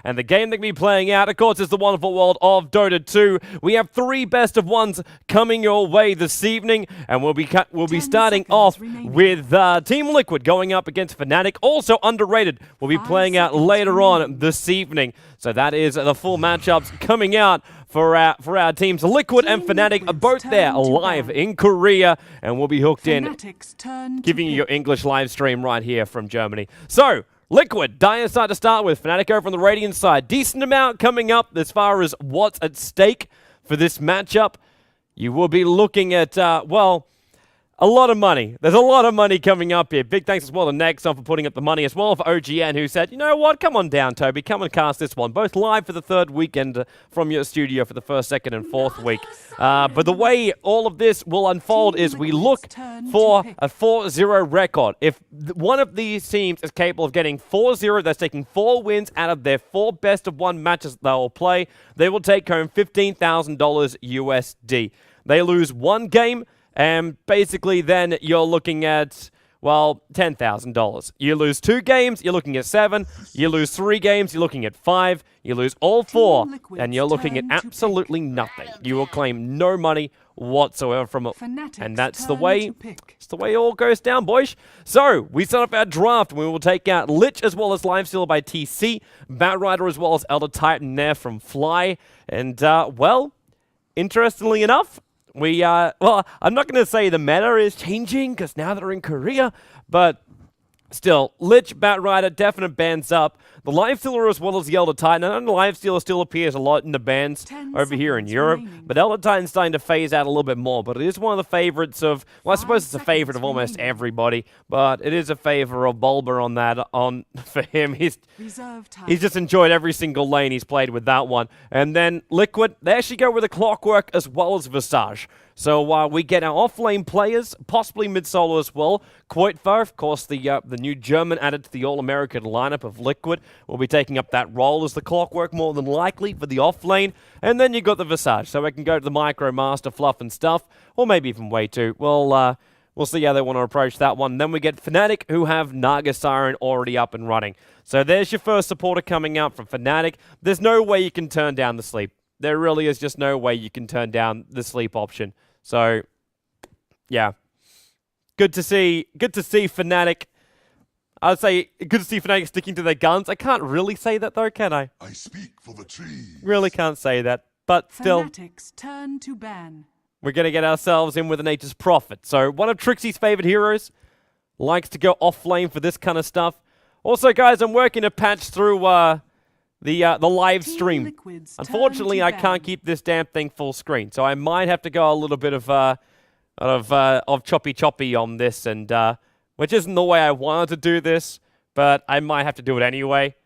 And the game that we be playing out, of course, is the wonderful world of Dota 2. We have 3 best of ones coming your way this evening, and we'll be starting off with Team Liquid going up against FNATIC. Also underrated, we'll be playing out later on this evening. So that is the full matchups coming out for our teams. Liquid and FNATIC are both there live in Korea, and we'll be hooked in, giving you your English live stream right here from Germany. So, Liquid, dire side to start with. FNATIC over on the Radiant side. Decent amount coming up as far as what's at stake for this matchup. You will be looking at, well, a lot of money. There's a lot of money coming up here. Big thanks as well to NEXON for putting up the money, as well for OGN, who said, you know what, come on down, Toby. Come and cast this one. Both live for the 3rd weekend from your studio for the 1st, 2nd, and 4th week. But the way all of this will unfold is we look for a 4-0 record. If one of these teams is capable of getting 4-0, that's taking 4 wins out of their 4 best-of-1 matches they will play, they will take home $15,000 USD. They lose 1 game, and basically then you're looking at, well, $10,000. You lose 2 games, you're looking at 7. You lose 3 games, you're looking at 5. You lose all 4, and you're looking at absolutely nothing. You will claim no money whatsoever from it. And that's the way, it's the way it all goes down, boys. So, we start off our draft. We will take out Lich as well as Lifestealer by TC, Batrider as well as Elder Titan there from Fly. And, well, interestingly enough, well, I'm not going to say the meta is changing, because now they're in Korea, but still, Lich, Batrider, definite bans up. The Lifestealer as well as the Elder Titan. I know the Lifestealer still appears a lot in the bans over here in Europe, but Elder Titan's starting to phase out a little bit more, but it is one of the favorites of, well, I suppose it's a favorite of almost everybody, but it is a favor of Bulba on that, for him. He's just enjoyed every single lane he's played with that one. And then Liquid, they actually go with a Clockwork as well as Visage. So we get our off-lane players, possibly mid-solo as well. Koitvar, of course, the new German added to the All-American lineup of Liquid, will be taking up that role as the Clockwork more than likely for the off-lane. And then you got the Visage, so we can go to the Micro Master Fluff and stuff, or maybe even Way 2. We'll see how they want to approach that one. Then we get FNATIC, who have Naga Siren already up and running. So there's your first supporter coming out from FNATIC. There's no way you can turn down the sleep. There really is just no way you can turn down the sleep option. So, yeah, good to see FNATIC. I'd say good to see FNATIC sticking to their guns. I can't really say that though, can I? I speak for the trees. Really can't say that, but still. FNATIC's turn to ban. We're gonna get ourselves in with a Nature's Prophet. So one of Trixie's favorite heroes likes to go off lane for this kind of stuff. Also, guys, I'm working to patch through the live stream. Unfortunately, I can't keep this damn thing full screen, so I might have to go a little bit of choppy on this, and which isn't the way I wanted to do this, but I might have to do it anyway.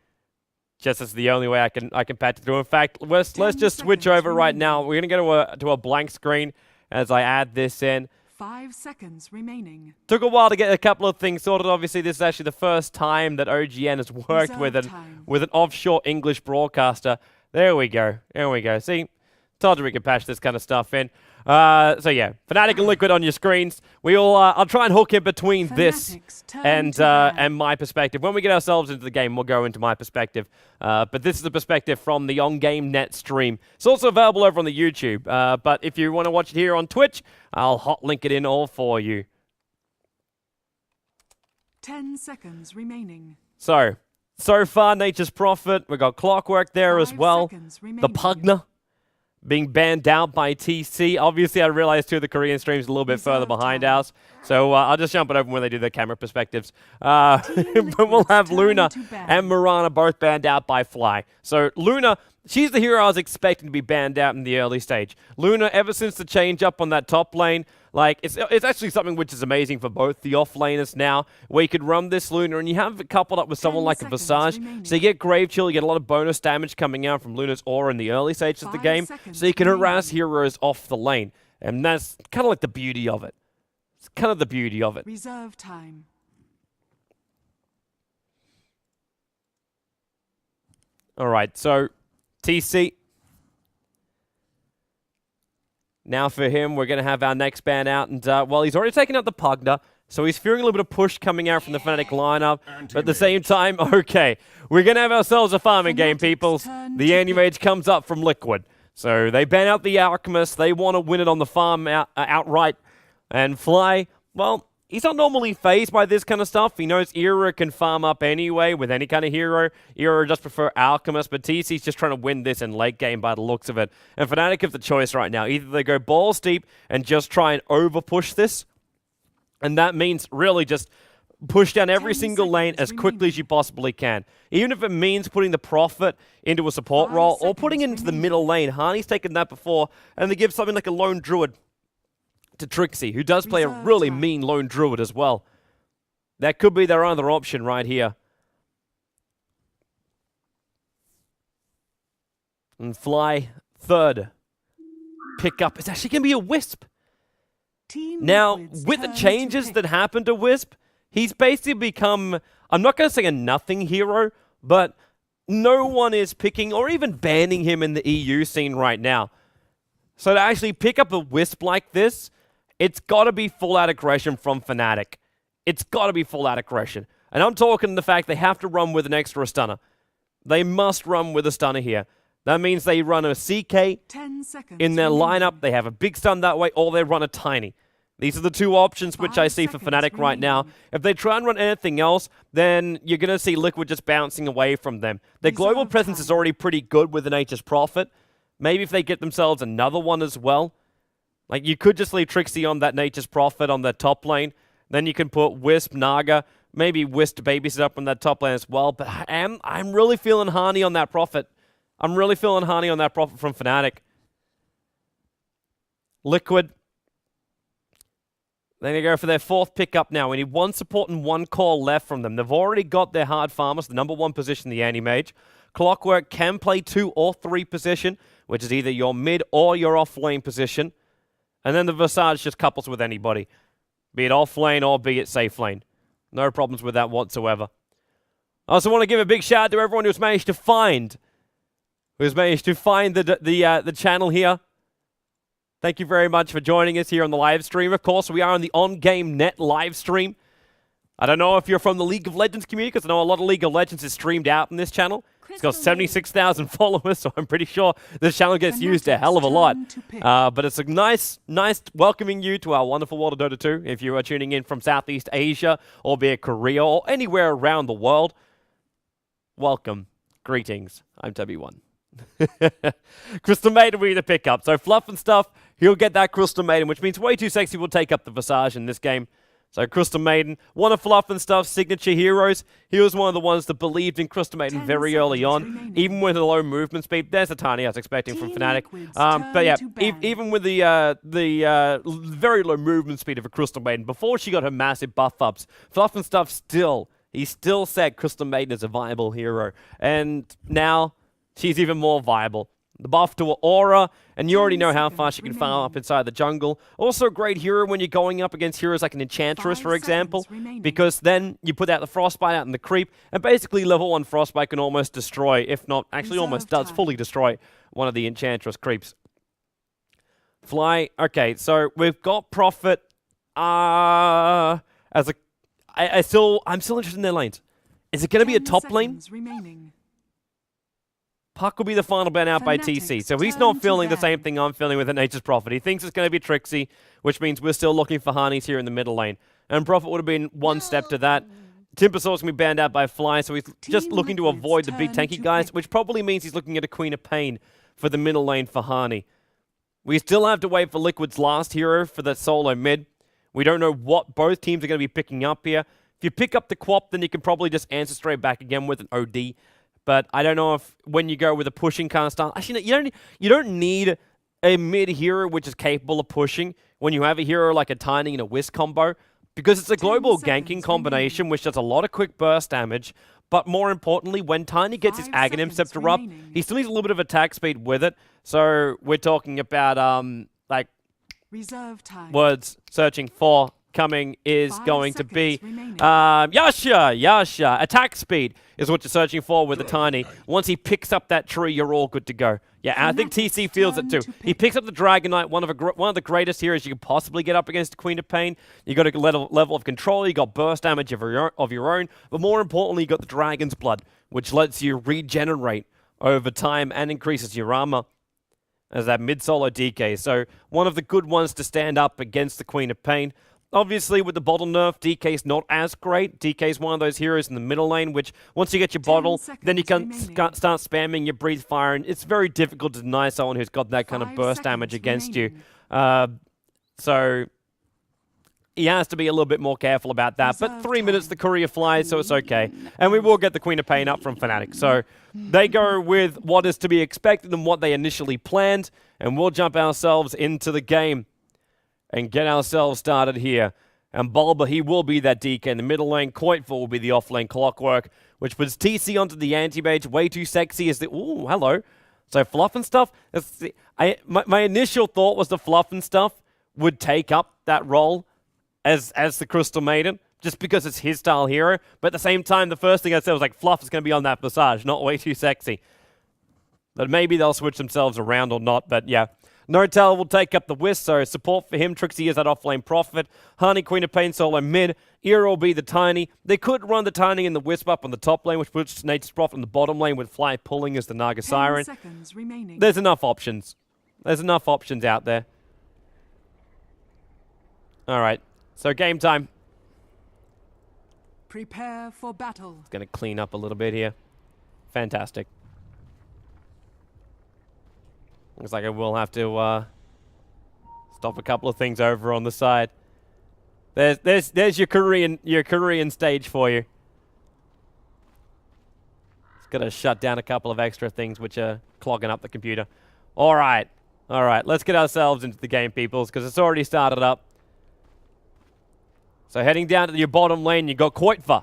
Just as the only way I can patch it through. In fact, let's just switch over right now. We're gonna go to a blank screen as I add this in. 5 seconds remaining. Took a while to get a couple of things sorted. Obviously, this is actually the first time that OGN has worked with an offshore English broadcaster. There we go. There we go. See? Told you we could patch this kind of stuff in. So yeah, FNATIC and Liquid on your screens. I'll try and hook in between this and my perspective. When we get ourselves into the game, we'll go into my perspective. But this is the perspective from the on-game net stream. It's also available over on the YouTube. But if you want to watch it here on Twitch, I'll hot link it in all for you. 10 seconds remaining. So far, Nature's Prophet. We've got Clockwork there as well. The Pugner being banned out by TC. Obviously, I realized 2 of the Korean streams a little bit further behind ours. So I'll just jump it over when they do their camera perspectives. But we'll have Luna and Mirana both banned out by Fly. So Luna, she's the hero I was expecting to be banned out in the early stage. Luna, ever since the change up on that top lane, like, it's actually something which is amazing for both the off-laners now, where you could run this Luna and you have it coupled up with someone like a Visage, so you get Grave Chill, you get a lot of bonus damage coming out from Luna's aura in the early stages of the game, so you can harass heroes off the lane. And that's kind of like the beauty of it. It's kind of the beauty of it. Reserve time. Alright, so TC. Now for him, we're going to have our next ban out, and well, he's already taken out the Pugner. So he's fearing a little bit of push coming out from the FNATIC lineup. But at the same time, okay, we're going to have ourselves a farming game, peoples. The Anti-Mage comes up from Liquid. So they ban out the Alchemist. They want to win it on the farm outright. And Fly, well, he's not normally fazed by this kind of stuff. He knows Era can farm up anyway with any kind of hero. Era just prefer Alchemist, but TC's just trying to win this in late game by the looks of it. And FNATIC have the choice right now. Either they go balls deep and just try and over-push this, and that means really just push down every single lane as quickly as you possibly can. Even if it means putting the Prophet into a support role or putting it into the middle lane. Harney's taken that before, and they give something like a Lone Druid to Trixie, who does play a really mean Lone Druid as well. That could be their other option right here. And Fly, third pickup. It's actually going to be a Wisp. Now, with the changes that happened to Wisp, he's basically become, I'm not going to say a nothing hero, but no one is picking or even banning him in the EU scene right now. So to actually pick up a Wisp like this, it's got to be full-out aggression from FNATIC. It's got to be full-out aggression. And I'm talking the fact they have to run with an extra stunner. They must run with a stunner here. That means they run a CK in their lineup. They have a big stun that way, or they run a tiny. These are the two options which I see for FNATIC right now. If they try and run anything else, then you're going to see Liquid just bouncing away from them. Their global presence is already pretty good with the Nature's Prophet. Maybe if they get themselves another one as well. Like, you could just leave Trixie on that Nature's Prophet on the top lane. Then you can put Wisp, Naga, maybe Wisp to babysit up on that top lane as well. But I'm really feeling Harney on that Prophet. I'm really feeling Harney on that Prophet from FNATIC. Liquid. They're going to go for their fourth pickup now. We need one support and one core left from them. They've already got their hard farmers, the number one position, the Anti-Mage. Clockwork can play 2 or 3 position, which is either your mid or your off lane position. And then the Visage just couples with anybody, be it off lane or be it safe lane. No problems with that whatsoever. I also want to give a big shout out to everyone who's managed to find the channel here. Thank you very much for joining us here on the live stream. Of course, we are on the On-Game Net live stream. I don't know if you're from the League of Legends community, because I know a lot of League of Legends is streamed out on this channel. It's got 76,000 followers, so I'm pretty sure this channel gets used a hell of a lot. But it's a nice welcoming you to our wonderful world of Dota 2. If you are tuning in from Southeast Asia, or be it Korea, or anywhere around the world, welcome. Greetings. I'm Toby1. Crystal Maiden will be the pickup. So Fluff and stuff, he'll get that Crystal Maiden, which means Way Too Sexy will take up the Visage in this game. So Crystal Maiden, one of Fluff and stuff's signature heroes. He was one of the ones that believed in Crystal Maiden very early on, even with a low movement speed. There's a tiny I was expecting from FNATIC. But yeah, even with the very low movement speed of a Crystal Maiden, before she got her massive buff ups, Fluff and stuff he still said Crystal Maiden is a viable hero. And now she's even more viable. The buff to her aura, and you already know how far she can farm up inside the jungle. Also a great hero when you're going up against heroes like an Enchantress, for example, because then you put out the Frostbite out in the creep, and basically level 1 Frostbite can almost destroy, if not, actually almost does fully destroy one of the Enchantress creeps. Fly, okay, so we've got Prophet, I'm still interested in their lanes. Is it going to be a top lane? Puck will be the final ban out by TC. So he's not feeling the same thing I'm feeling with the Nature's Prophet. He thinks it's going to be Trixie, which means we're still looking for Harneys here in the middle lane. And Prophet would have been one step to that. Timbersaw is going to be banned out by Fly, so he's just looking to avoid the big tanky guys, which probably means he's looking at a Queen of Pain for the middle lane for Harney. We still have to wait for Liquid's last hero for the solo mid. We don't know what both teams are going to be picking up here. If you pick up the Quap, then you can probably just answer straight back again with an OD. But I don't know if when you go with a pushing kind of style, actually, you don't need a mid hero which is capable of pushing when you have a hero like a Tiny and a Wisp combo, because it's a global ganking combination which does a lot of quick burst damage. But more importantly, when Tiny gets his Aghanim Scepter up, he still needs a little bit of attack speed with it. So we're talking about like reserve time. Words searching for coming is 5 going to be seconds remaining. Yasha. Attack speed is what you're searching for with the Tiny. Once he picks up that tree, you're all good to go. Yeah, I think TC feels it too. He picks up the Dragon Knight, one of the greatest heroes you could possibly get up against Queen of Pain. You got a level of control, you got burst damage of your own, but more importantly, you got the Dragon's Blood, which lets you regenerate over time and increases your armor as that mid-solo DK. So one of the good ones to stand up against the Queen of Pain. Obviously, with the bottle nerf, DK's not as great. DK's one of those heroes in the middle lane, which once you get your bottle, then you can start spamming your breathe fire, and it's very difficult to deny someone who's got that kind of burst damage against you. So he has to be a little bit more careful about that. But 3 minutes, the courier flies, so it's okay. And we will get the Queen of Pain up from FNATIC. So they go with what is to be expected and what they initially planned, and we'll jump ourselves into the game and get ourselves started here. And Bulba, he will be that DK in the middle lane. Coitful will be the off-lane Clockwork, which puts TC onto the anti-mage. Way too sexy is the... Ooh, hello. So Fluff and Stuff... My initial thought was the Fluff and Stuff would take up that role as the Crystal Maiden, just because it's his style hero. But at the same time, the first thing I said was like, Fluff is going to be on that Visage, not Way Too Sexy. But maybe they'll switch themselves around or not, but yeah. Notel will take up the Wisp, so support for him. Trixie is that off-lane Prophet. Honey, Queen of Pain, solo mid. Era will be the Tiny. They could run the Tiny and the Wisp up on the top lane, which puts Nature's Prophet on the bottom lane with Fly pulling as the Naga Siren. 10 seconds remaining. There's enough options. There's enough options out there. All right, so game time. Prepare for battle. Going to clean up a little bit here. Fantastic. Looks like I will have to stop a couple of things over on the side. There's your Korean stage for you. It's gonna shut down a couple of extra things which are clogging up the computer. All right, let's get ourselves into the game, peoples, because it's already started up. So heading down to your bottom lane, you got Coitfa.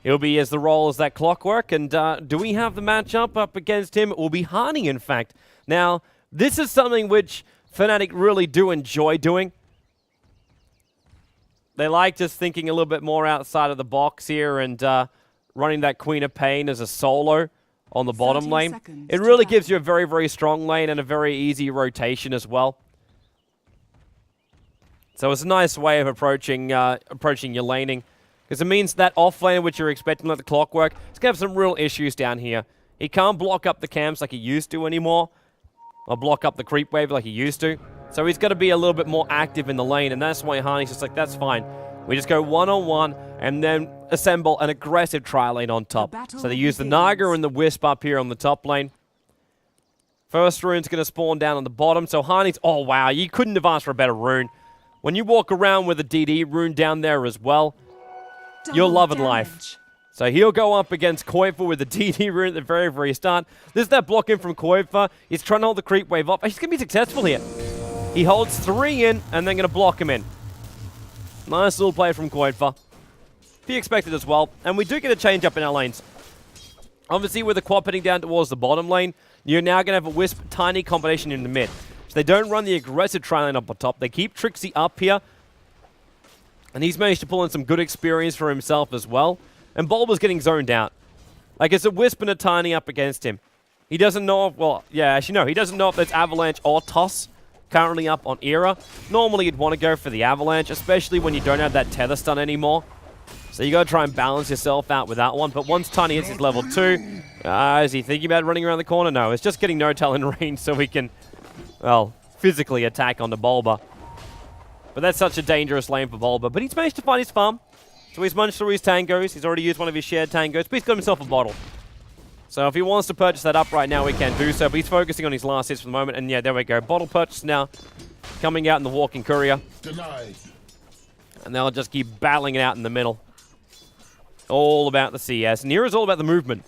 He'll be as the role as that Clockwork, and do we have the matchup up against him? It will be Hani, in fact. Now, this is something which FNATIC really do enjoy doing. They like just thinking a little bit more outside of the box here and running that Queen of Pain as a solo on the bottom lane. It really gives you a very, very strong lane and a very easy rotation as well. So it's a nice way of approaching your laning, because it means that off lane which you're expecting like the Clockwork, it's going to have some real issues down here. He can't block up the camps like he used to anymore, or block up the creep wave like he used to. So he's got to be a little bit more active in the lane, and that's why Hani's just like, that's fine. We just go one-on-one and then assemble an aggressive tri-lane on top. So they use the Naga and the Wisp up here on the top lane. First rune's going to spawn down on the bottom, so Hani's... Oh, wow, you couldn't have asked for a better rune. When you walk around with a DD rune down there as well, you're loving life. So he'll go up against Coitfa with the DD rune at the very, very start. This is that block in from Coitfa. He's trying to hold the creep wave up. He's going to be successful here. He holds 3 in and then going to block him in. Nice little play from Coitfa. Be expected as well. And we do get a change up in our lanes. Obviously, with the quad heading down towards the bottom lane, you're now going to have a Wisp Tiny combination in the mid. So they don't run the aggressive tri-lane up on top. They keep Trixie up here. And he's managed to pull in some good experience for himself as well. And Bulba's getting zoned out. Like, it's a Wisp and a Tiny up against him. He doesn't know if... Well, yeah, actually, no. He doesn't know if there's Avalanche or Toss currently up on Era. Normally, you'd want to go for the Avalanche, especially when you don't have that tether stun anymore. So you got to try and balance yourself out with that one. But once Tiny hits his level 2, is he thinking about running around the corner? No, it's just getting Notel in range so he can, well, physically attack on the Bulba. But that's such a dangerous lane for Bulba. But he's managed to find his farm. So he's munched through his tangos. He's already used one of his shared tangos, but he's got himself a bottle. So if he wants to purchase that up right now, he can do so. But he's focusing on his last hits for the moment. And yeah, there we go. Bottle purchase now coming out in the walking courier. Denied. And they'll just keep battling it out in the middle. All about the CS. And here is all about the movement.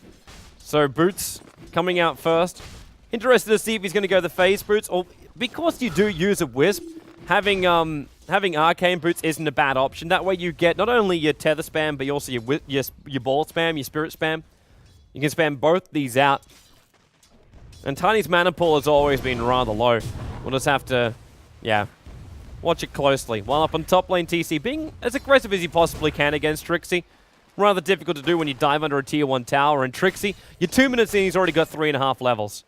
So Boots coming out first. Interested to see if he's going to go the phase Boots. Or because you do use a Wisp, having Arcane Boots isn't a bad option. That way you get not only your tether spam, but also your ball spam, your spirit spam. You can spam both these out. And Tiny's mana pool has always been rather low. We'll just have to, yeah, Watch it closely. While up on top lane, TC being as aggressive as he possibly can against Trixie. Rather difficult to do when you dive under a tier 1 tower. And Trixie, you're 2 minutes in, he's already got 3.5 levels.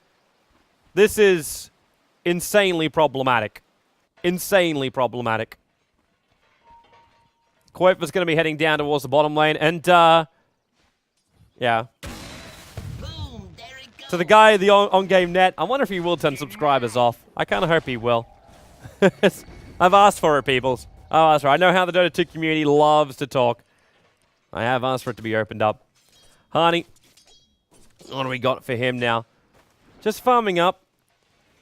This is insanely problematic. Insanely problematic. Koifa's going to be heading down towards the bottom lane. And, yeah. So the guy, the on-game net, I wonder if he will turn subscribers off. I kind of hope he will. I've asked for it, peoples. I've asked for it. I know how the Dota 2 community loves to talk. I have asked for it to be opened up. Hani, what do we got for him now? Just farming up.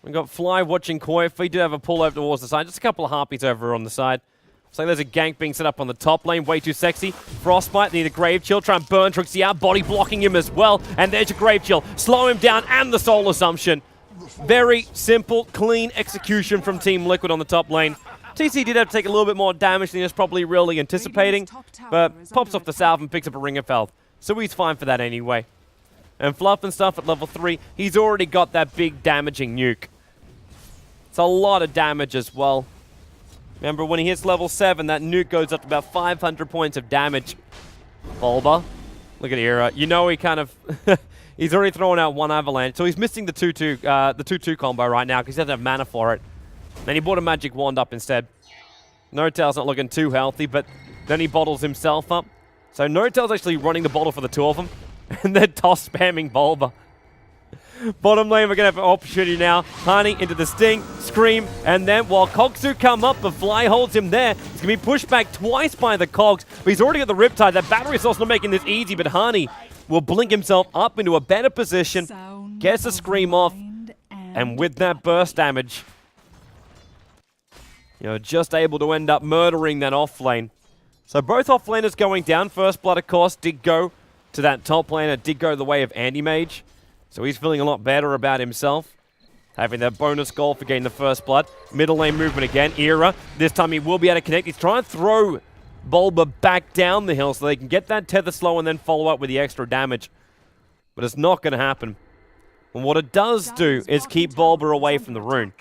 We've got Fly watching Koif. We do have a pull over towards the side. Just a couple of harpies over on the side. So there's a gank being set up on the top lane. Way too sexy. Frostbite, need a Grave Chill. Try and burn Trixie out. Body blocking him as well. And there's your Grave Chill. Slow him down and the Soul Assumption. Very simple, clean execution from Team Liquid on the top lane. TC did have to take a little bit more damage than he was probably really anticipating, but pops off the salve and picks up a Ring of Health. So he's fine for that anyway. And Fluff and stuff at level 3, he's already got that big damaging nuke. It's a lot of damage as well. Remember, when he hits level 7, that nuke goes up to about 500 points of damage. Bulba, look at Era. You know he kind of... he's already thrown out 1 avalanche, so he's missing the 2-2 combo right now because he doesn't have mana for it. Then he brought a magic wand up instead. No-Tail's not looking too healthy, but then he bottles himself up. So No-Tail's actually running the bottle for the 2 of them, and they're toss spamming Bulba. Bottom lane, we're going to have an opportunity now. Hani into the Sting, Scream, and then while Kogsu come up, the Fly holds him there. He's going to be pushed back twice by the Cogs, but he's already got the Riptide. That battery is also not making this easy, but Hani will blink himself up into a better position, gets a Scream off, and with that burst damage, you know, just able to end up murdering that off lane. So both off laners going down. First Blood, of course, did go to that top laner, did go the way of Andy Mage. So he's feeling a lot better about himself. Having that bonus goal for getting the First Blood. Middle lane movement again. Era. This time he will be able to connect. He's trying to throw Bulba back down the hill so they can get that tether slow and then follow up with the extra damage. But it's not going to happen. And what it does do is keep Bulba away from the rune.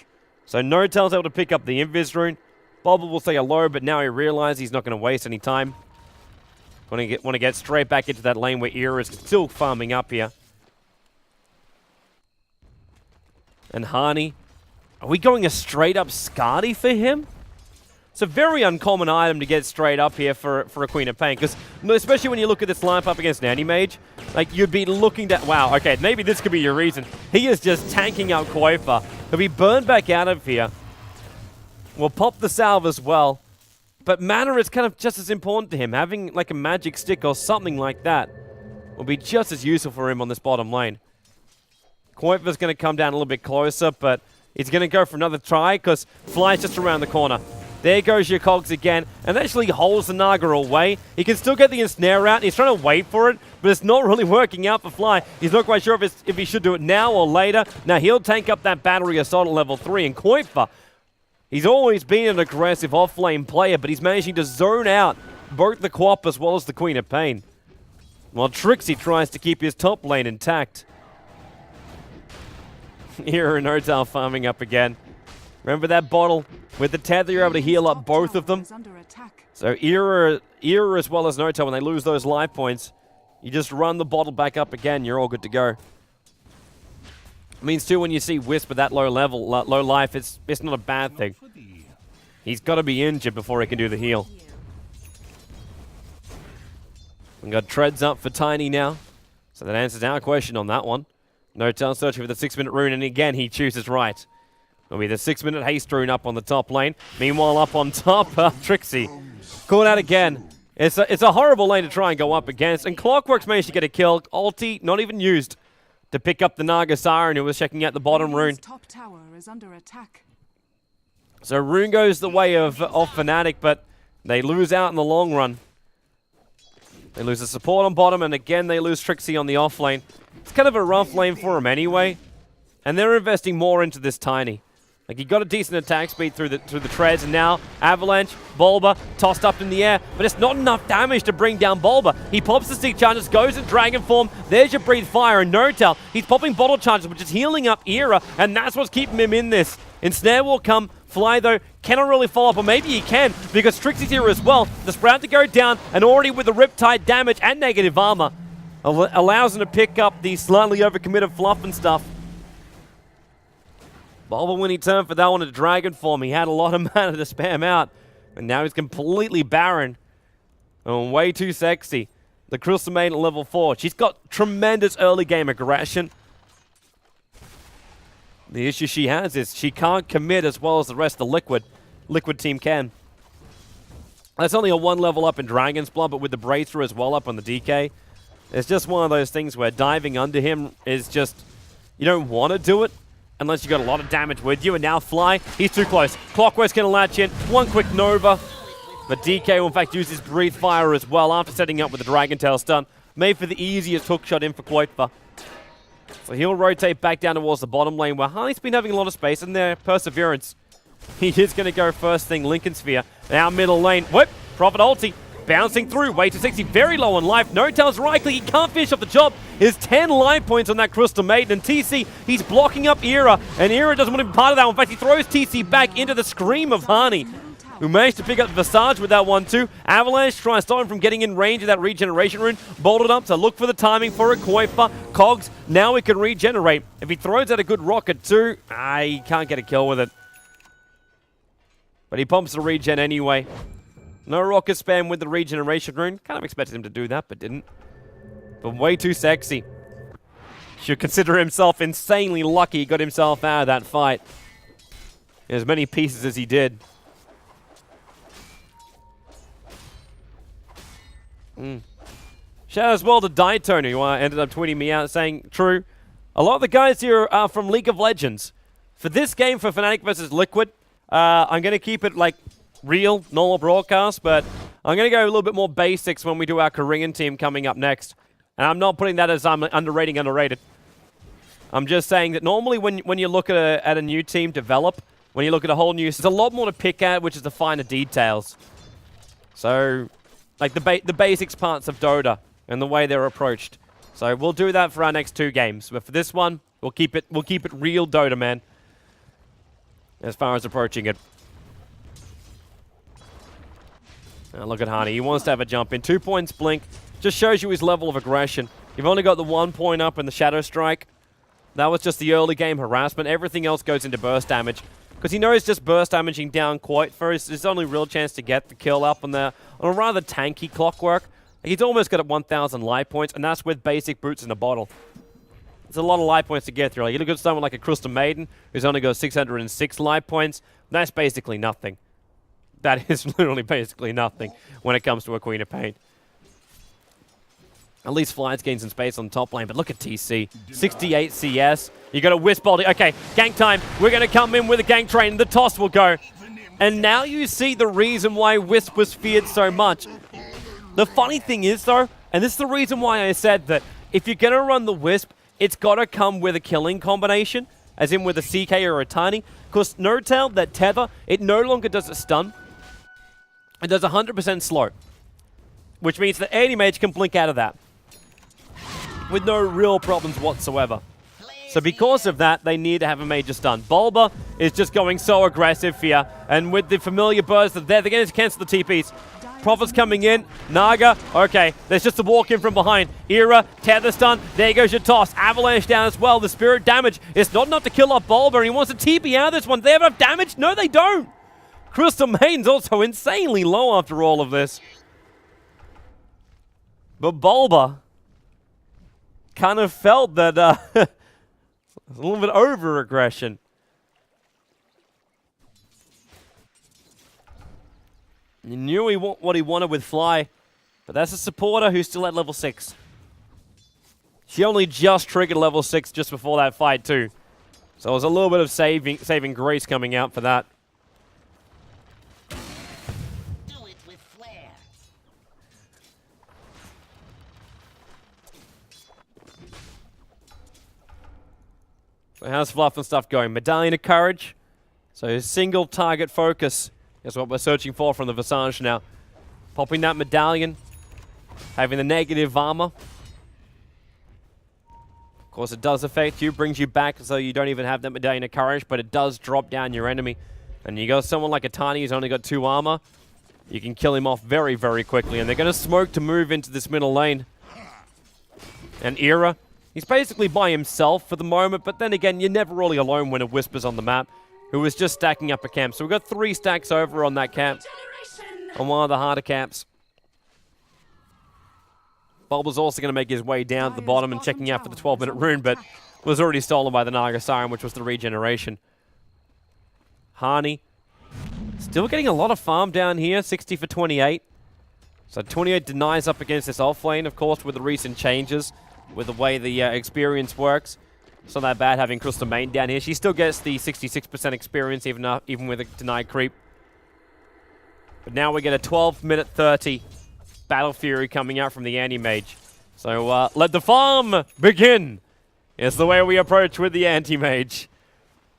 So No-Tail's able to pick up the Invis rune. Bulba will say hello, but now he realizes he's not going to waste any time. Want to get straight back into that lane where Era is still farming up here. And Hani, are we going a straight up Skadi for him? It's a very uncommon item to get straight up here for a Queen of Pain, because especially when you look at this lineup up against an Anti-Mage, like you'd be looking at, wow, okay, maybe this could be your reason. He is just tanking out Koifa. He'll be burned back out of here. We'll pop the salve as well. But mana is kind of just as important to him. Having like a magic stick or something like that will be just as useful for him on this bottom lane. Koifa's going to come down a little bit closer, but he's going to go for another try because Fly's just around the corner. There goes your Cogs again, and actually holds the Naga away. He can still get the ensnare out. He's trying to wait for it, but it's not really working out for Fly. He's not quite sure if he should do it now or later. Now he'll tank up that battery assault at level 3, and Koifa, he's always been an aggressive off-lane player, but he's managing to zone out both the Quap as well as the Queen of Pain. While Trixie tries to keep his top lane intact. Era and No-Tail farming up again. Remember that bottle? With the tether, you're able to heal up both of them. So Era as well as No-Tail, when they lose those life points, you just run the bottle back up again, you're all good to go. It means too, when you see Wisp at that low level, low life, it's not a bad thing. He's got to be injured before he can do the heal. We've got Treads up for Tiny now. So that answers our question on that one. No-Tail searching for the 6-minute rune, and again, he chooses right. It'll be the 6-minute haste rune up on the top lane. Meanwhile, up on top, Trixie. Caught out again. It's a horrible lane to try and go up against, and Clockwork's managed to get a kill. Ulti, not even used, to pick up the Naga Siren, who was checking out the bottom rune. Top tower is under attack. So rune goes the way of FNATIC, but they lose out in the long run. They lose the support on bottom, and again, they lose Trixie on the off lane. It's kind of a rough lane for him anyway, and they're investing more into this Tiny. Like, he got a decent attack speed through the treads, and now Avalanche, Bulba, tossed up in the air, but it's not enough damage to bring down Bulba. He pops the stick charges, goes in Dragon form, there's your Breathe Fire, and No-Tail, he's popping bottle charges, which is healing up Era, and that's what's keeping him in this. Ensnare will come, Fly though, cannot really follow up, or maybe he can, because Trixie's here as well. The Sprout to go down, and already with the Riptide damage and negative armor, allows him to pick up the slightly overcommitted fluff and stuff. Bulba, when he turned for that one to Dragon Form, he had a lot of mana to spam out, and now he's completely barren. And way too sexy. The Crystal Maiden at level 4. She's got tremendous early game aggression. The issue she has is she can't commit as well as the rest of the Liquid team can. That's only a 1 level up in Dragon's Blood, but with the Breakthrough as well up on the DK, it's just one of those things where diving under him is just, you don't want to do it unless you got a lot of damage with you. And now Fly, he's too close. Clockwork's going to latch in. One quick Nova. But DK will in fact use his Breathe Fire as well after setting up with the Dragon Tail stun. Made for the easiest hook shot in for Koitva. So he'll rotate back down towards the bottom lane where Harley's been having a lot of space in their Perseverance. He is going to go first thing Lincoln Sphere. Now middle lane. Whip! Prophet ulti. Bouncing through. Way to 60. Very low on life. No tells Rightly. He can't finish off the job. His 10 life points on that Crystal Maiden. And TC, he's blocking up Era. And Era doesn't want to be part of that one. In fact, he throws TC back into the Scream of Hani, who managed to pick up Visage with that one too. Avalanche trying to stop him from getting in range of that regeneration rune. Bolted up to look for the timing for a Koifa. Cogs, now he can regenerate. If he throws out a good rocket too, he can't get a kill with it. But he pumps the regen anyway. No rocket spam with the regeneration rune. Kind of expected him to do that, but didn't. But way too sexy. Should consider himself insanely lucky he got himself out of that fight. As many pieces as he did. Shout out as well to Daitona, who ended up tweeting me out saying, true, a lot of the guys here are from League of Legends. For this game, for FNATIC versus Liquid, I'm going to keep it like real, normal broadcast, but I'm going to go a little bit more basics when we do our Korean team coming up next. And I'm not putting that as I'm underrating underrated. I'm just saying that normally when you look at a new team develop, when you look at a whole new, there's a lot more to pick at, which is the finer details. So, like the basics parts of Dota and the way they're approached. So we'll do that for our next 2 games. But for this one, we'll keep it real Dota, man. As far as approaching it. Now look at Hani. He wants to have a jump in. 2 points blink. Just shows you his level of aggression. You've only got the 1 point up in the Shadow Strike. That was just the early game harassment. Everything else goes into burst damage. Because he knows just burst damaging down Koitva is his only real chance to get the kill up on a rather tanky Clockwork. He's almost got 1,000 life points, and that's with basic boots in a bottle. It's a lot of life points to get through. Like, you look at someone like a Crystal Maiden, who's only got 606 life points. That's basically nothing. That is literally basically nothing when it comes to a Queen of Pain. At least Fly's gained some space on the top lane, but look at TC. 68 CS. You got a Wisp ulti. Okay, gank time. We're going to come in with a gank train. The toss will go. And now you see the reason why Wisp was feared so much. The funny thing is, though, and this is the reason why I said that if you're going to run the Wisp, it's got to come with a killing combination, as in with a CK or a Tiny. Because no tell that Tether, it no longer does a stun. It does 100% slow. Which means that any mage can blink out of that. With no real problems whatsoever. So because of that, they need to have a major stun. Bulba is just going so aggressive here. And with the familiar bursts that they're going to cancel the TPs. Prophet's coming in. Naga. Okay, there's just a walk in from behind. Era, tether stun. There goes your toss. Avalanche down as well. The spirit damage is not enough to kill off Bulba. And he wants to TP out of this one. They have enough damage? No, they don't. Crystal Maiden's also insanely low after all of this. But Bulba kind of felt that a little bit over aggression. He knew what he wanted with Fly, but that's a supporter who's still at level 6. She only just triggered level 6 just before that fight too. So it was a little bit of saving grace coming out for that. So how's Fluff and stuff going? Medallion of Courage. So single target focus is what we're searching for from the Visage now. Popping that medallion. Having the negative armor. Of course it does affect you, brings you back so you don't even have that Medallion of Courage, but it does drop down your enemy. and you got someone like a Tiny who's only got 2 armor, you can kill him off very, very quickly. And they're going to smoke to move into this middle lane. And Era, he's basically by himself for the moment, but then again, you're never really alone when a Whisper's on the map, who is just stacking up a camp. So we've got 3 stacks over on that camp, on one of the harder camps. Bulba's also going to make his way down to the bottom and checking out for the 12-minute rune, but was already stolen by the Naga Siren, which was the regeneration. Hani, still getting a lot of farm down here, 60 for 28. So 28 denies up against this off lane, of course, with the recent changes, with the way the experience works. It's not that bad having Crystal Main down here. She still gets the 66% experience, even with a denied creep. But now we get a 12-minute 30 Battle Fury coming out from the Anti-Mage. So let the farm begin. It's the way we approach with the Anti-Mage.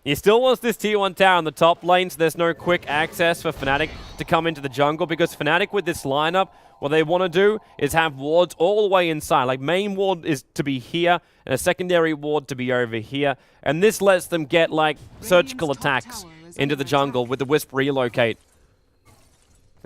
He still wants this tier 1 tower on the top lane, so there's no quick access for FNATIC to come into the jungle, because FNATIC with this lineup, what they want to do is have wards all the way inside. Like, main ward is to be here, and a secondary ward to be over here. And this lets them get, like, surgical attacks into the jungle with the Wisp relocate.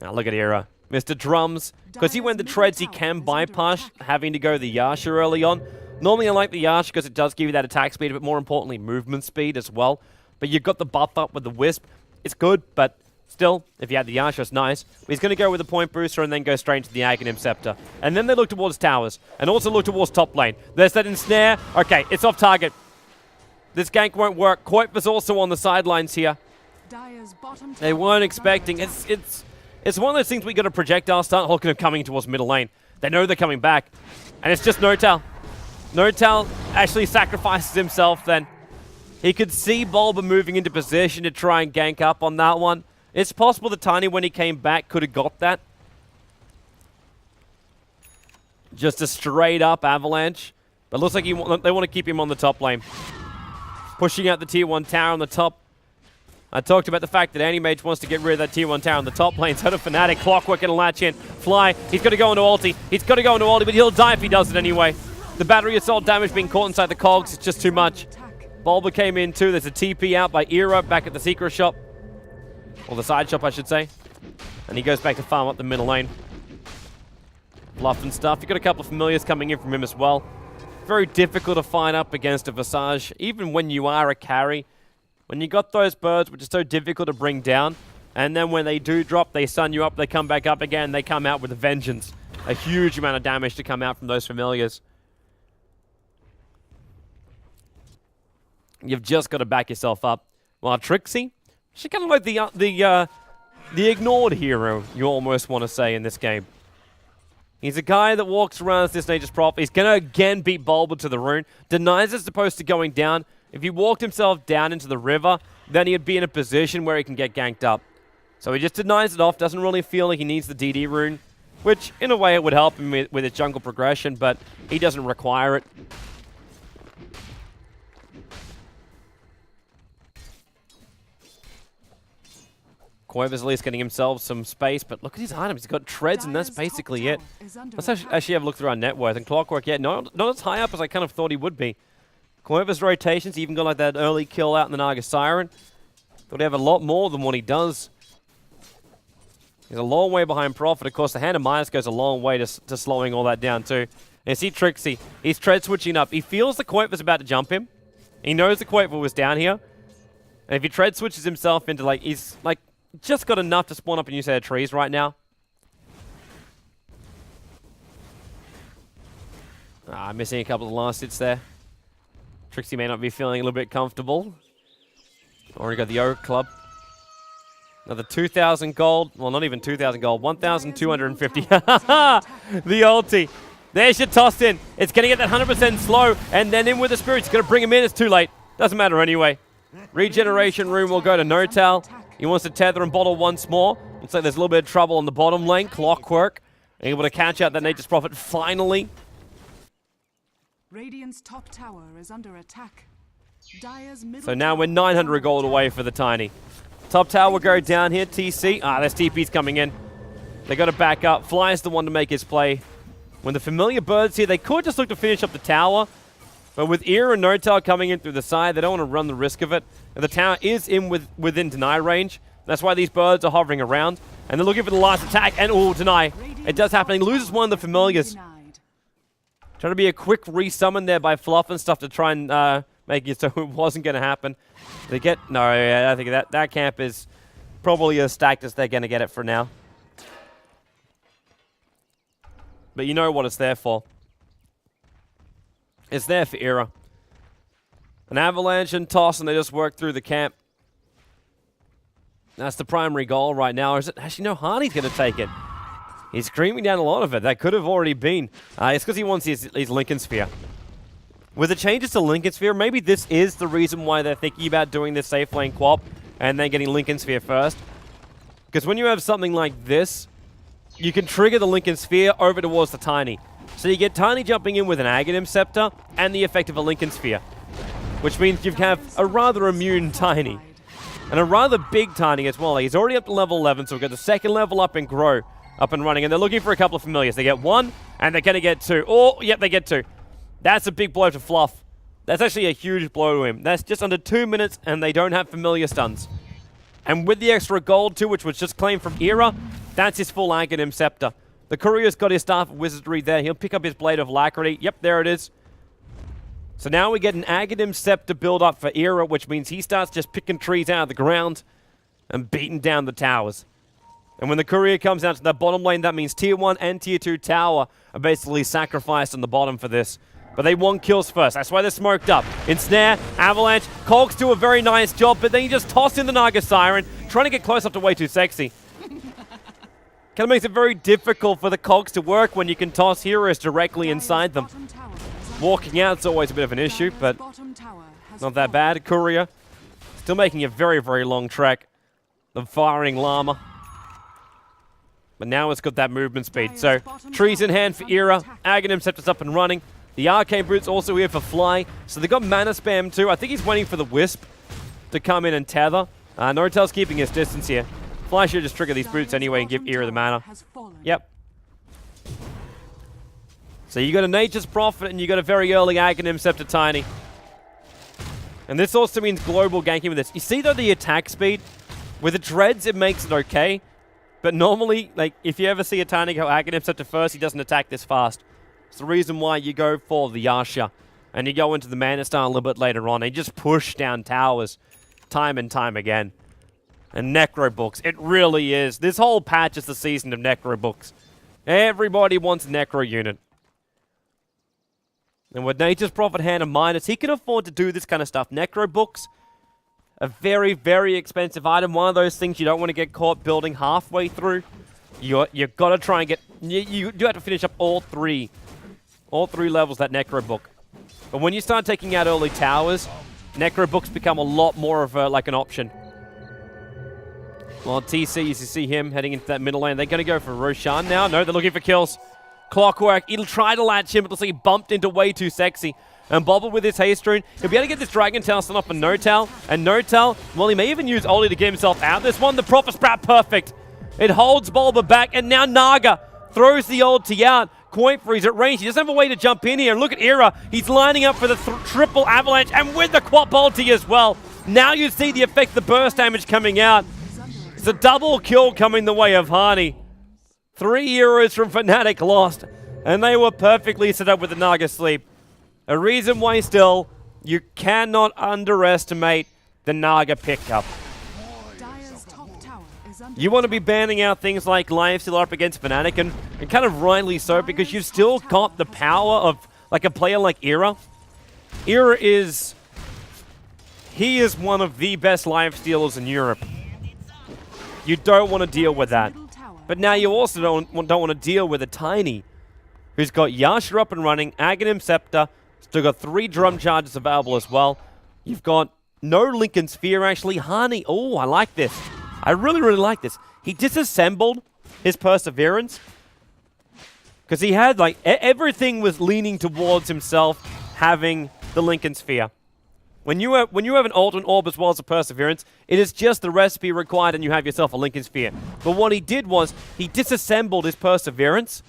Now look at Era. Mr. Drums, because he went the treads, he can bypass having to go the Yasha early on. Normally I like the Yasha because it does give you that attack speed, but more importantly, movement speed as well. But you've got the buff up with the Wisp. It's good, but still, if you had the Yasha, it's nice. But he's going to go with the point booster and then go straight into the Aghanim Scepter. And then they look towards towers, and also look towards top lane. There's that ensnare. Okay, it's off target. This gank won't work. Koip is also on the sidelines here. They weren't expecting. It's one of those things we got a projectile start hulking of coming towards middle lane. They know they're coming back. And it's just Notal. Notal actually sacrifices himself then. He could see Bulba moving into position to try and gank up on that one. It's possible that Tiny, when he came back, could have got that. Just a straight up avalanche. But it looks like they want to keep him on the top lane. Pushing out the tier 1 tower on the top. I talked about the fact that Anti-Mage wants to get rid of that tier 1 tower on the top lane. So do FNATIC. Clockwork going to latch in. Fly. He's got to go into ulti. He's got to go into ulti, but he'll die if he does it anyway. The battery assault damage being caught inside the cogs. It's just too much. Bulba came in too. There's a TP out by Era back at the secret shop. Or the side shop, I should say. And he goes back to farm up the middle lane. Bluff and stuff. You've got a couple of familiars coming in from him as well. Very difficult to fight up against a Visage, even when you are a carry. When you got those birds, which is so difficult to bring down, and then when they do drop, they stun you up, they come back up again, they come out with a vengeance. A huge amount of damage to come out from those familiars. You've just got to back yourself up. While Trixie, she kind of like the ignored hero, you almost want to say, in this game. He's a guy that walks around as this nature's prop. He's going to again beat Bulba to the rune. Denies as opposed to going down. If he walked himself down into the river, then he'd be in a position where he can get ganked up. So he just denies it off, doesn't really feel like he needs the DD rune, which in a way it would help him with his jungle progression, but he doesn't require it. Koiva's at least getting himself some space, but look at his items. He's got treads, and that's basically it. Let's actually have a look through our net worth. And Clockwork, yeah, not as high up as I kind of thought he would be. Koiva's rotations, he even got like that early kill out in the Naga Siren. Thought he'd have a lot more than what he does. He's a long way behind Prophet. Of course, the Hand of Midas goes a long way to slowing all that down too. And see Trixie, he's tread switching up. He feels the Koiva's about to jump him. He knows the Koiva was down here. And if he tread switches himself into like, he's like just got enough to spawn up a new set of trees right now. Missing a couple of last hits there. Trixie may not be feeling a little bit comfortable. Already got the Oak Club. Another 2,000 gold. Well, not even 2,000 gold. 1,250. The ulti. There's your toss in. It's going to get that 100% slow. And then in with the spirits. It's going to bring him in. It's too late. Doesn't matter anyway. Regeneration room will go to Notal. He wants to tether and bottle once more. Looks like there's a little bit of trouble on the bottom lane. Clockwork able to catch out that Nature's Prophet finally. Radiant's top tower is under attack. Dire's middle So now we're 900 gold away for the Tiny. Top tower will go down here. TC. There's TP's coming in. They got to back up. Fly's the one to make his play. When the familiar birds here, they could just look to finish up the tower. But with Era and No-Tail coming in through the side, they don't want to run the risk of it. And the tower is within deny range. That's why these birds are hovering around. And they're looking for the last attack. And, oh, deny. It does happen. He loses one of the familiars. Trying to be a quick resummon there by Fluff and stuff to try and make it so it wasn't going to happen. They get... No, yeah, I think that camp is probably as stacked as they're going to get it for now. But you know what it's there for. It's there for Era. An avalanche and toss, and they just work through the camp. That's the primary goal right now. Or is it? Actually, no, Harney's going to take it. He's screaming down a lot of it. That could have already been. It's because he wants his Lincoln Sphere. With the changes to Lincoln Sphere, maybe this is the reason why they're thinking about doing this safe lane co-op and then getting Lincoln Sphere first. Because when you have something like this, you can trigger the Lincoln Sphere over towards the Tiny. So you get Tiny jumping in with an Aghanim Scepter and the effect of a Lincoln Sphere. Which means you have a rather immune Tiny. And a rather big Tiny as well. He's already up to level 11, so we've got the second level up and grow up and running. And they're looking for a couple of familiars. They get one, and they're going to get two. Oh, yep, they get two. That's a big blow to Fluff. That's actually a huge blow to him. That's just under 2 minutes, and they don't have familiar stuns. And with the extra gold too, which was just claimed from Era, that's his full Aghanim Scepter. The Courier's got his Staff of Wizardry there. He'll pick up his Blade of Alacrity. Yep, there it is. So now we get an Aghanim Scepter build up for Era, which means he starts just picking trees out of the ground and beating down the towers. And when the Courier comes out to the bottom lane, that means Tier 1 and Tier 2 tower are basically sacrificed on the bottom for this. But they want kills first. That's why they're smoked up. Ensnare, Avalanche, Cogs do a very nice job, but then you just toss in the Naga Siren, trying to get close up to Way Too Sexy. Kind of makes it very difficult for the Cogs to work when you can toss heroes directly inside them. Walking out is always a bit of an issue, but not that bad. Courier still making a very, very long trek. The firing llama. But now it's got that movement speed. So, trees in hand for Era. Aghanim Scepter's up and running. The Arcane Brute's also here for Fly. So they've got mana spam too. I think he's waiting for the Wisp to come in and tether. No-Tail's keeping his distance here. Fly should just trigger these Brutes anyway and give Era the mana. Yep. So you got a Nature's Prophet and you got a very early Aghanim Scepter Tiny. And this also means global ganking with this. You see though the attack speed? With the Dreads it makes it okay. But normally, like, if you ever see a Tiny go Aghanim Scepter first, he doesn't attack this fast. It's the reason why you go for the Yasha. And you go into the Mana Star a little bit later on. And you just push down towers time and time again. And Necro Books. It really is. This whole patch is the season of Necro Books. Everybody wants a Necro unit. And with Nature's Prophet Hand of Midas, he can afford to do this kind of stuff. Necro Books, a very, very expensive item. One of those things you don't want to get caught building halfway through. You've got to try and get... You do have to finish up all three levels that Necro Book. But when you start taking out early towers, Necro Books become a lot more of like an option. Well, TC, you see him heading into that middle lane. They're going to go for Roshan now. No, they're looking for kills. Clockwork, it'll try to latch him, but looks like he bumped into Way Too Sexy. And Bobble with his Haste Rune, he'll be able to get this Dragon Tail stun off for No-Tail. And No-Tail, well, he may even use Oli to get himself out. This one, the Prophet Sprat, perfect. It holds Bulba back, and now Naga throws the ulti out. Coin Freeze at range. He doesn't have a way to jump in here. And look at Era. He's lining up for the triple avalanche, and with the Quap ulti as well. Now you see the effect of the burst damage coming out. It's a double kill coming the way of Harney. 3 heroes from FNATIC lost, and they were perfectly set up with the Naga Sleep. A reason why still, you cannot underestimate the Naga pickup. You want to be banning out things like Lifesteal up against FNATIC, and kind of rightly so, because you've still got the power of like a player like Era. Era is... He is one of the best lifestealers in Europe. You don't want to deal with that. But now you also don't want to deal with a Tiny, who's got Yasha up and running, Aghanim Scepter, still got 3 drum charges available as well. You've got no Lincoln Sphere, actually. Harney, oh, I like this. I really, really like this. He disassembled his Perseverance, because he had, like, everything was leaning towards himself having the Lincoln Sphere. When you have an alternate orb as well as a Perseverance, it is just the recipe required and you have yourself a Lincoln Sphere. But what he did was, he disassembled his Perseverance,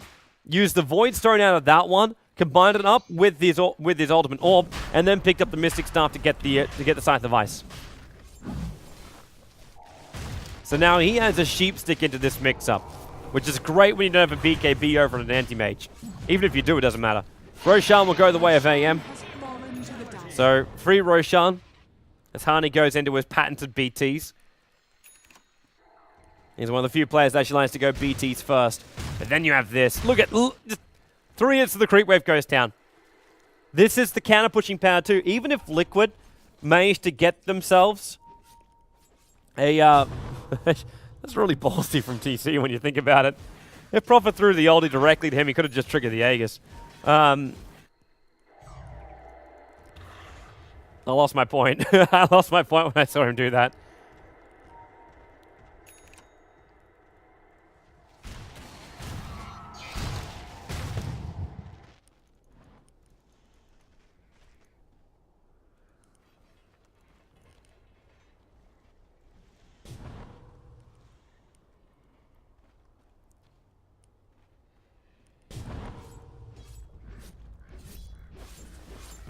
used the Void Stone out of that one, combined it up with his ultimate orb, and then picked up the Mystic Staff to get the Scythe of Ice. So now he has a sheep stick into this mix-up, which is great when you don't have a BKB over an anti-mage. Even if you do, it doesn't matter. Roshan will go the way of AM. So, free Roshan as Hani goes into his patented BTs. He's one of the few players that actually likes to go BTs first. But then you have this. Look at... Just 3 hits of the creep wave goes down. This is the counter-pushing power too. Even if Liquid managed to get themselves a... that's really ballsy from TC when you think about it. If Prophet threw the ulti directly to him, he could have just triggered the Aegis. I lost my point. I lost my point when I saw him do that.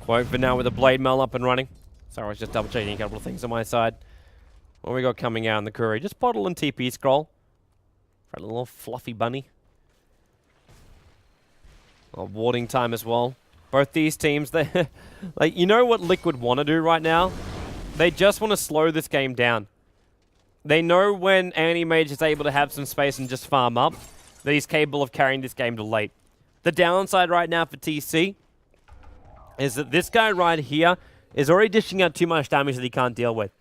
Quote for now with a Blade Mail up and running. Sorry, I was just double checking a couple of things on my side. What we got coming out in the Courier? Just Bottle and TP Scroll. For a little fluffy bunny. Warding time as well. Both these teams, they like, you know what Liquid want to do right now? They just want to slow this game down. They know when Anti-Mage is able to have some space and just farm up, that he's capable of carrying this game to late. The downside right now for TC is that this guy right here is already dishing out too much damage that he can't deal with.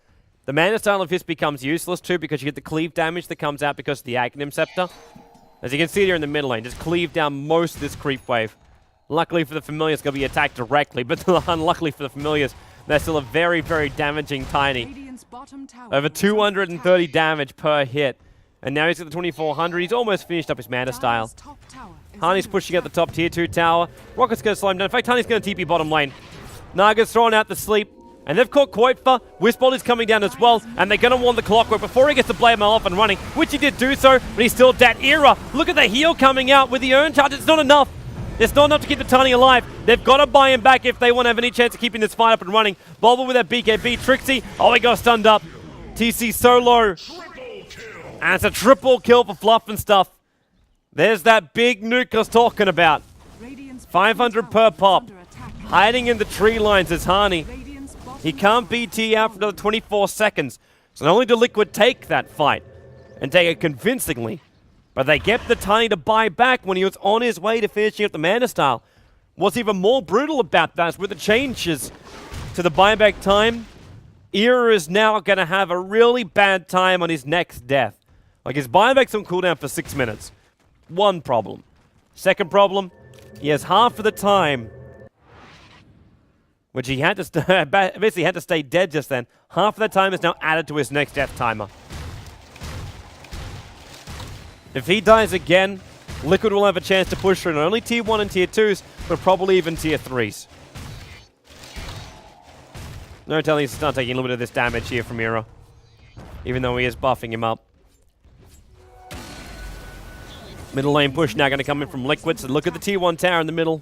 The Mana Style of Fist becomes useless too because you get the cleave damage that comes out because of the Aghanim Scepter. As you can see here in the middle lane, just cleave down most of this creep wave. Luckily for the Familiars, going to be attacked directly, but unluckily for the Familiars, they're still a very, very damaging Tiny. Over 230 damage per hit. And now he's at the 2400. He's almost finished up his Mana Style. Hani's pushing out the top tier 2 tower. Rocket's going to slow him down. In fact, Hani's going to TP bottom lane. Naga's thrown out the sleep. And they've caught Koitfa. Wisbold is coming down as well. And they're going to want the Clockwork before he gets the Blade Mail off and running. Which he did do so, but he's still that era. Look at the heal coming out with the Urn Charge. It's not enough. It's not enough to keep the Tiny alive. They've got to buy him back if they want to have any chance of keeping this fight up and running. Bulba with that BKB. Trixie. Oh, he got stunned up. TC so low. And it's a triple kill for Fluff and Stuff. There's that big nuke I was talking about. 500 per pop. Hiding in the tree lines is Hani. He can't BT out for another 24 seconds. So not only do Liquid take that fight, and take it convincingly, but they get the Tiny to buy back when he was on his way to finishing up the Mana Style. What's even more brutal about that is with the changes to the buyback time, Era is now going to have a really bad time on his next death. Like, his buyback's on cooldown for 6 minutes. One problem. Second problem, he has half of the time, which he had to basically had to stay dead just then. Half of that time is now added to his next death timer. If he dies again, Liquid will have a chance to push through not only tier 1 and tier 2s, but probably even tier 3s. No telling he's not taking a little bit of this damage here from Era, even though he is buffing him up. Middle lane push now going to come in from Liquid, so look at the tier 1 tower in the middle.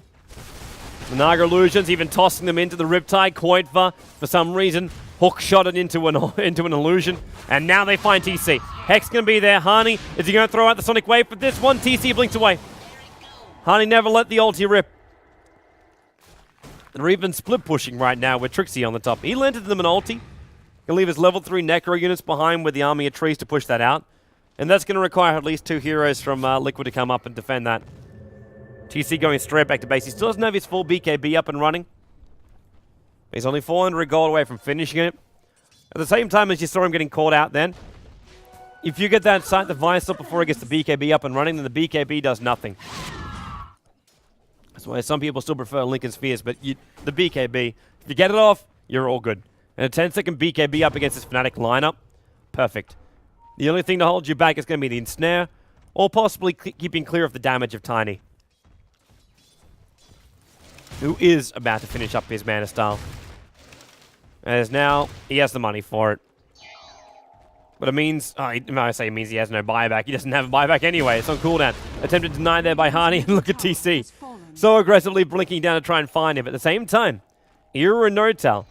The Naga Illusions even tossing them into the Riptide. Koitva, for some reason, hook shot it into an illusion. And now they find TC. Hex going to be there. Hani, is he going to throw out the Sonic Wave for this one? TC blinks away. Hani never let the ulti rip. They're even split pushing right now with Trixie on the top. He landed them an ulti. He'll leave his level 3 Necro units behind with the army of trees to push that out. And that's going to require at least 2 heroes from Liquid to come up and defend that. TC going straight back to base. He still doesn't have his full BKB up and running. He's only 400 gold away from finishing it. At the same time as you saw him getting caught out then, if you get that Sight the Vice up before he gets the BKB up and running, then the BKB does nothing. That's why some people still prefer Lincoln Spheres, but the BKB, if you get it off, you're all good. And a 10-second BKB up against this FNATIC lineup, perfect. The only thing to hold you back is going to be the ensnare, or possibly keeping clear of the damage of Tiny, who is about to finish up his Mana Style. As now, he has the money for it. But it means, I say it means he has no buyback. He doesn't have a buyback anyway. It's on cooldown. Attempted to deny there by Hani, and look at TC. so aggressively blinking down to try and find him. At the same time, Era and Notal,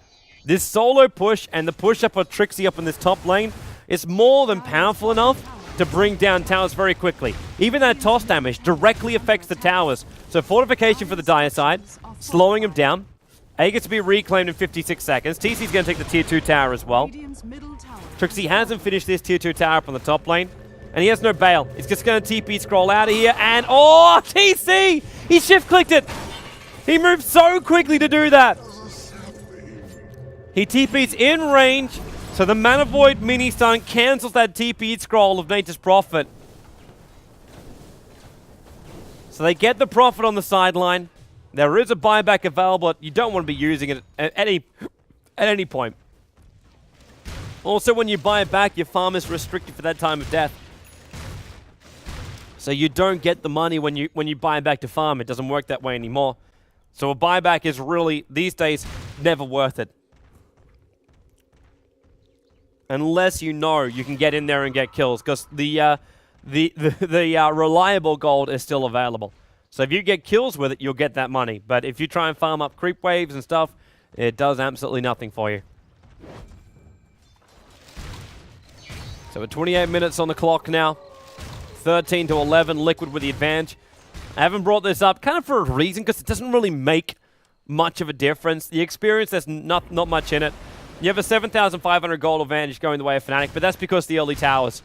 this solo push and the push up of Trixie up in this top lane is more than powerful enough to bring down towers very quickly. Even that toss damage directly affects the towers. So fortification for the Dire side, slowing him down. A gets to be reclaimed in 56 seconds. TC's going to take the tier 2 tower as well. Trixie hasn't finished this tier 2 tower up on the top lane. And he has no bail. He's just going to TP scroll out of here. And, oh, TC! He shift-clicked it! He moved so quickly to do that. He TP's in range. So the Mana Void mini-stun cancels that TP scroll of Nature's Prophet. So they get the Prophet on the sideline. There is a buyback available, but you don't want to be using it at any point. Also, when you buy it back, your farm is restricted for that time of death. So you don't get the money when you buy back to farm. It doesn't work that way anymore. So a buyback is really, these days, never worth it. Unless you know you can get in there and get kills, because the reliable gold is still available. So if you get kills with it, you'll get that money. But if you try and farm up creep waves and stuff, it does absolutely nothing for you. So we're 28 minutes on the clock now. 13 to 11, Liquid with the advantage. I haven't brought this up kind of for a reason, because it doesn't really make much of a difference. The experience, there's not much in it. You have a 7,500 gold advantage going the way of FNATIC, but that's because the early towers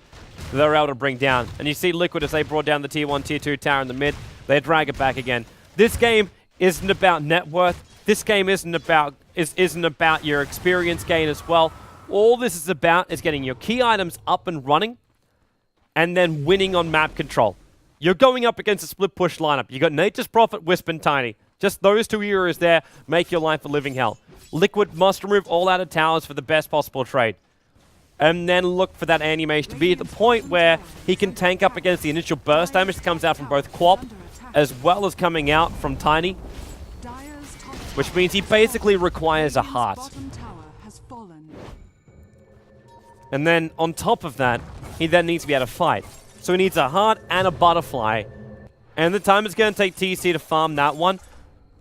they're able to bring down. And you see Liquid as they brought down the tier 1, tier 2 tower in the mid, they drag it back again. This game isn't about net worth. This game isn't about your experience gain as well. All this is about is getting your key items up and running and then winning on map control. You're going up against a split push lineup. You got Nature's Prophet, Wisp, and Tiny. Just those two heroes there make your life a living hell. Liquid must remove all out of towers for the best possible trade. And then look for that anti-mage to be at the point where he can tank up against the initial burst damage that comes out from both Quap as well as coming out from Tiny. Which means he basically requires a heart. And then on top of that, he then needs to be able to fight. So he needs a heart and a butterfly. And the time it's going to take TC to farm that one,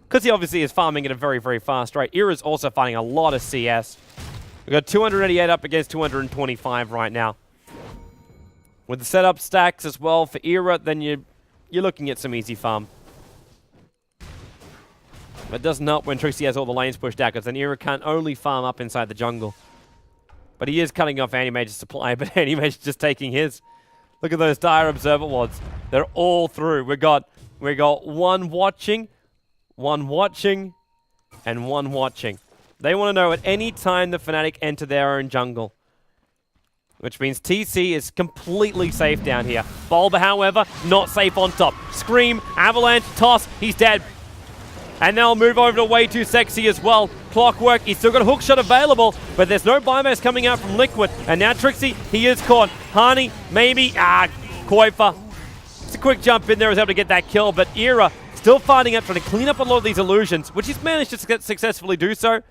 because he obviously is farming at a very, very fast rate. Era's also finding a lot of CS. We've got 288 up against 225 right now. With the setup stacks as well for Era, then you're looking at some easy farm. It doesn't help when Trixie has all the lanes pushed out, because then Era can't only farm up inside the jungle. But he is cutting off Anti-Mage's supply, but Anti-Mage is just taking his. Look at those Dire Observer wards. They're all through. We got one watching, and one watching. They want to know at any time the FNATIC enter their own jungle. Which means TC is completely safe down here. Bulba, however, not safe on top. Scream, Avalanche, Toss, he's dead. And they'll move over to Way Too Sexy as well. Clockwork, he's still got a hookshot available, but there's no buyback coming out from Liquid. And now Trixie, he is caught. Hani, maybe, Koifa. It's a quick jump in there, was able to get that kill, but Era still fighting up, trying to clean up a lot of these illusions, which he's managed to successfully do so.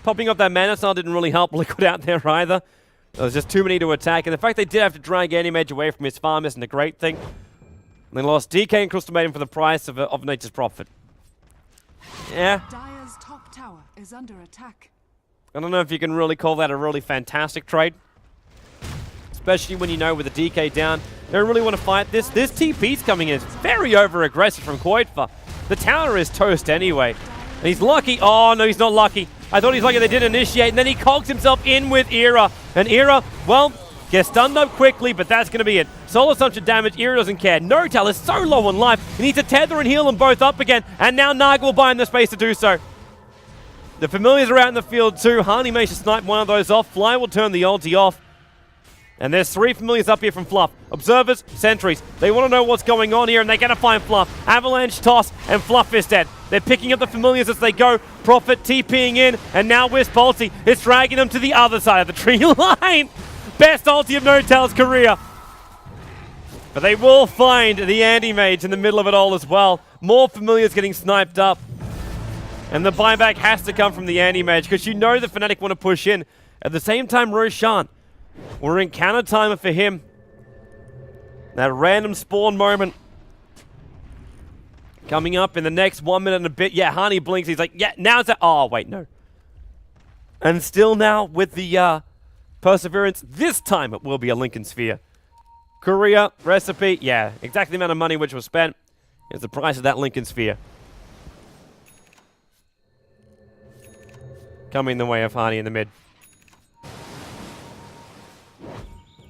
Popping up that mana style didn't really help Liquid out there either. There was just too many to attack, and the fact they did have to drag Anti-Mage away from his farm isn't a great thing. And they lost DK and Crystal Maiden for the price of Nature's Prophet. Yeah. Dire's top tower is under attack. I don't know if you can really call that a really fantastic trade. Especially when you know with the DK down, they don't really want to fight this. This TP's coming in. It's very over-aggressive from Koitfa. The tower is toast anyway. And he's lucky. Oh, no, he's not lucky. I thought he's lucky they didn't initiate, and then he cogs himself in with Era. And Era, well, gets stunned up quickly, but that's going to be it. Soul Assumption damage, Era doesn't care. Notal is so low on life. He needs to tether and heal them both up again, and now Naga will buy him the space to do so. The Familiars are out in the field too. Hani managed to snipe one of those off. Fly will turn the ulti off. And there's 3 Familiars up here from Fluff. Observers, sentries. They want to know what's going on here, and they're going to find Fluff. Avalanche, Toss, and Fluff is dead. They're picking up the Familiars as they go. Prophet TPing in, and now Wisp ulti is dragging them to the other side of the tree line. Best ulti of Notal's career. But they will find the Anti-Mage in the middle of it all as well. More Familiars getting sniped up. And the buyback has to come from the Anti-Mage, because you know the FNATIC want to push in. At the same time, Roshan, we're in counter timer for him. That random spawn moment Coming up in the next 1 minute and a bit. Yeah, Hani blinks. He's like, yeah, now it's a... Oh, wait, no. And still now with the Perseverance, this time it will be a Lincoln Sphere. Courier, recipe, yeah, exactly the amount of money which was spent is the price of that Lincoln Sphere. Coming the way of Hani in the mid.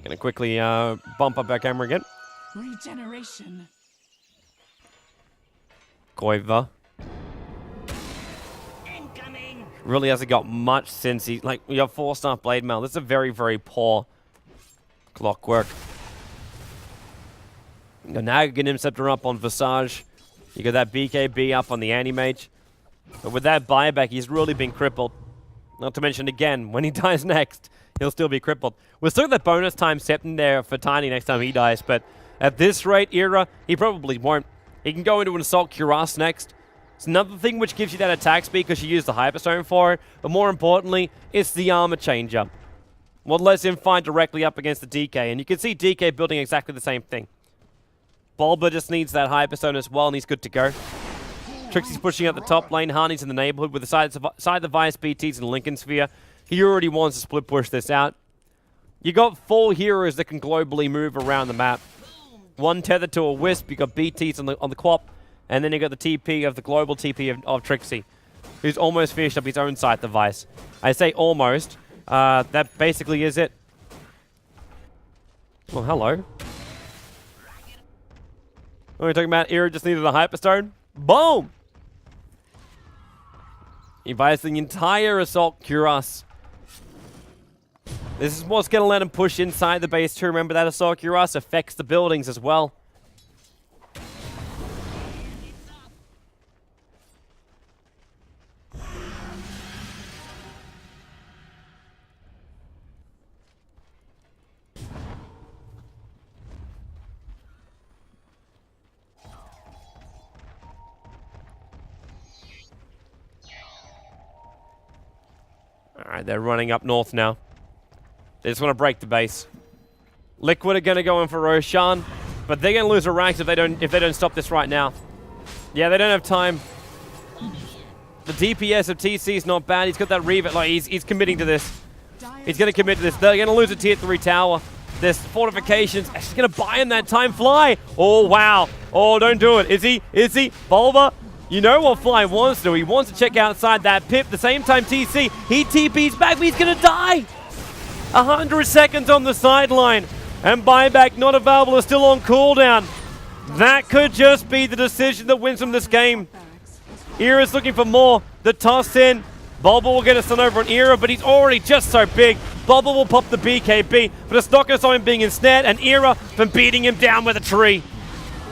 Gonna quickly bump up our camera again. Regeneration. Koiva. Really hasn't got much since he, like, we have 4-star Blade Mail. This is a very, very poor clockwork. You got Naga Interceptor up on Visage. You got that BKB up on the Anti-Mage. But with that buyback, he's really been crippled. Not to mention, again, when he dies next, he'll still be crippled. We're still got that bonus time set in there for Tiny next time he dies, but at this rate, Era, he probably won't. He can go into an Assault Cuirass next. It's another thing which gives you that attack speed because you use the Hyperstone for it, but more importantly, it's the armor changer. What lets him fight directly up against the DK, and you can see DK building exactly the same thing. Bulba just needs that Hyperstone as well, and he's good to go. Trixie's pushing out the top lane, Hani's in the neighborhood with the side the Vice BTs and Lincoln Sphere. He already wants to split push this out. You got 4 heroes that can globally move around the map. One tethered to a Wisp, you got BTs on the Quap, and then you got the TP of the global TP of Trixie, who's almost finished up his own side device. I say almost. That basically is it. Well, hello. What are we talking about? Era just needed a Hyperstone. Boom! He buys the entire Assault Cuirass. This is what's going to let him push inside the base too. Remember that Assault Cuirass affects the buildings as well. Alright, they're running up north now. They just want to break the base. Liquid are going to go in for Roshan, but they're going to lose a rank if they don't stop this right now. Yeah, they don't have time. The DPS of TC is not bad. He's got that revet. Like he's committing to this. He's going to commit to this. They're going to lose a tier 3 tower. There's fortifications. She's going to buy him that time. Fly. Oh wow. Oh, don't do it. Is he? Bulba? You know what Fly wants to do. He wants to check outside that pip. The same time TC, he TP's back, but he's going to die. 100 seconds on the sideline. And buyback not available, is still on cooldown. That could just be the decision that wins him this game. Era's looking for more. The toss in. Bulba will get a stun over on Era, but he's already just so big. Bulba will pop the BKB, but it's not going to stop him being ensnared, and Era from beating him down with a tree.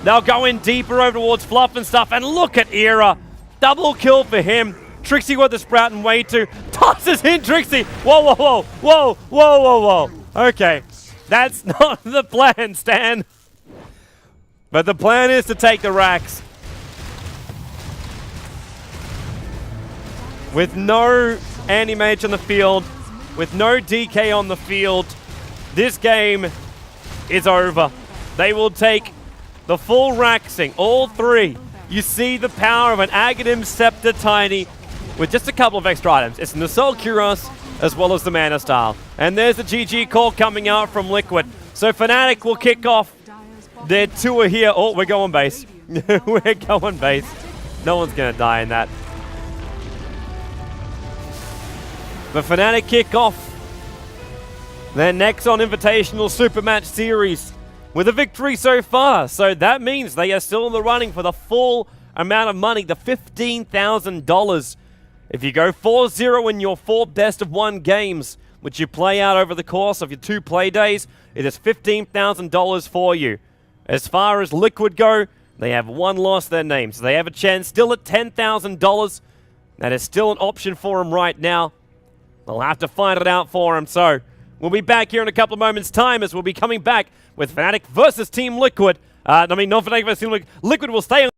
They'll go in deeper over towards Fluff and stuff, and look at Era. Double kill for him. Trixie got the sprout and way too. Tosses in Trixie. Whoa, whoa, whoa, whoa, whoa, whoa, whoa. Okay, that's not the plan, Stan. But the plan is to take the racks. With no Anti-Mage on the field, with no DK on the field, this game is over. They will take the full Raxing, all 3. You see the power of an Aghanim Scepter Tiny with just a couple of extra items. It's an Assault Cuirass as well as the Mana Style. And there's the GG call coming out from Liquid. So FNATIC will kick off their tour here. Oh, we're going base. We're going base. No one's going to die in that. But FNATIC kick off their NEXON Invitational Super Match Series with a victory so far. So that means they are still in the running for the full amount of money, the $15,000. If you go 4-0 in your 4 best-of-1 games, which you play out over the course of your 2 play days, it is $15,000 for you. As far as Liquid go, they have 1 loss their name, so they have a chance still at $10,000. That is still an option for them right now. They'll have to find it out for them, so we'll be back here in a couple of moments' time as we'll be coming back with FNATIC versus Team Liquid. Not FNATIC versus Team Liquid. Liquid will stay on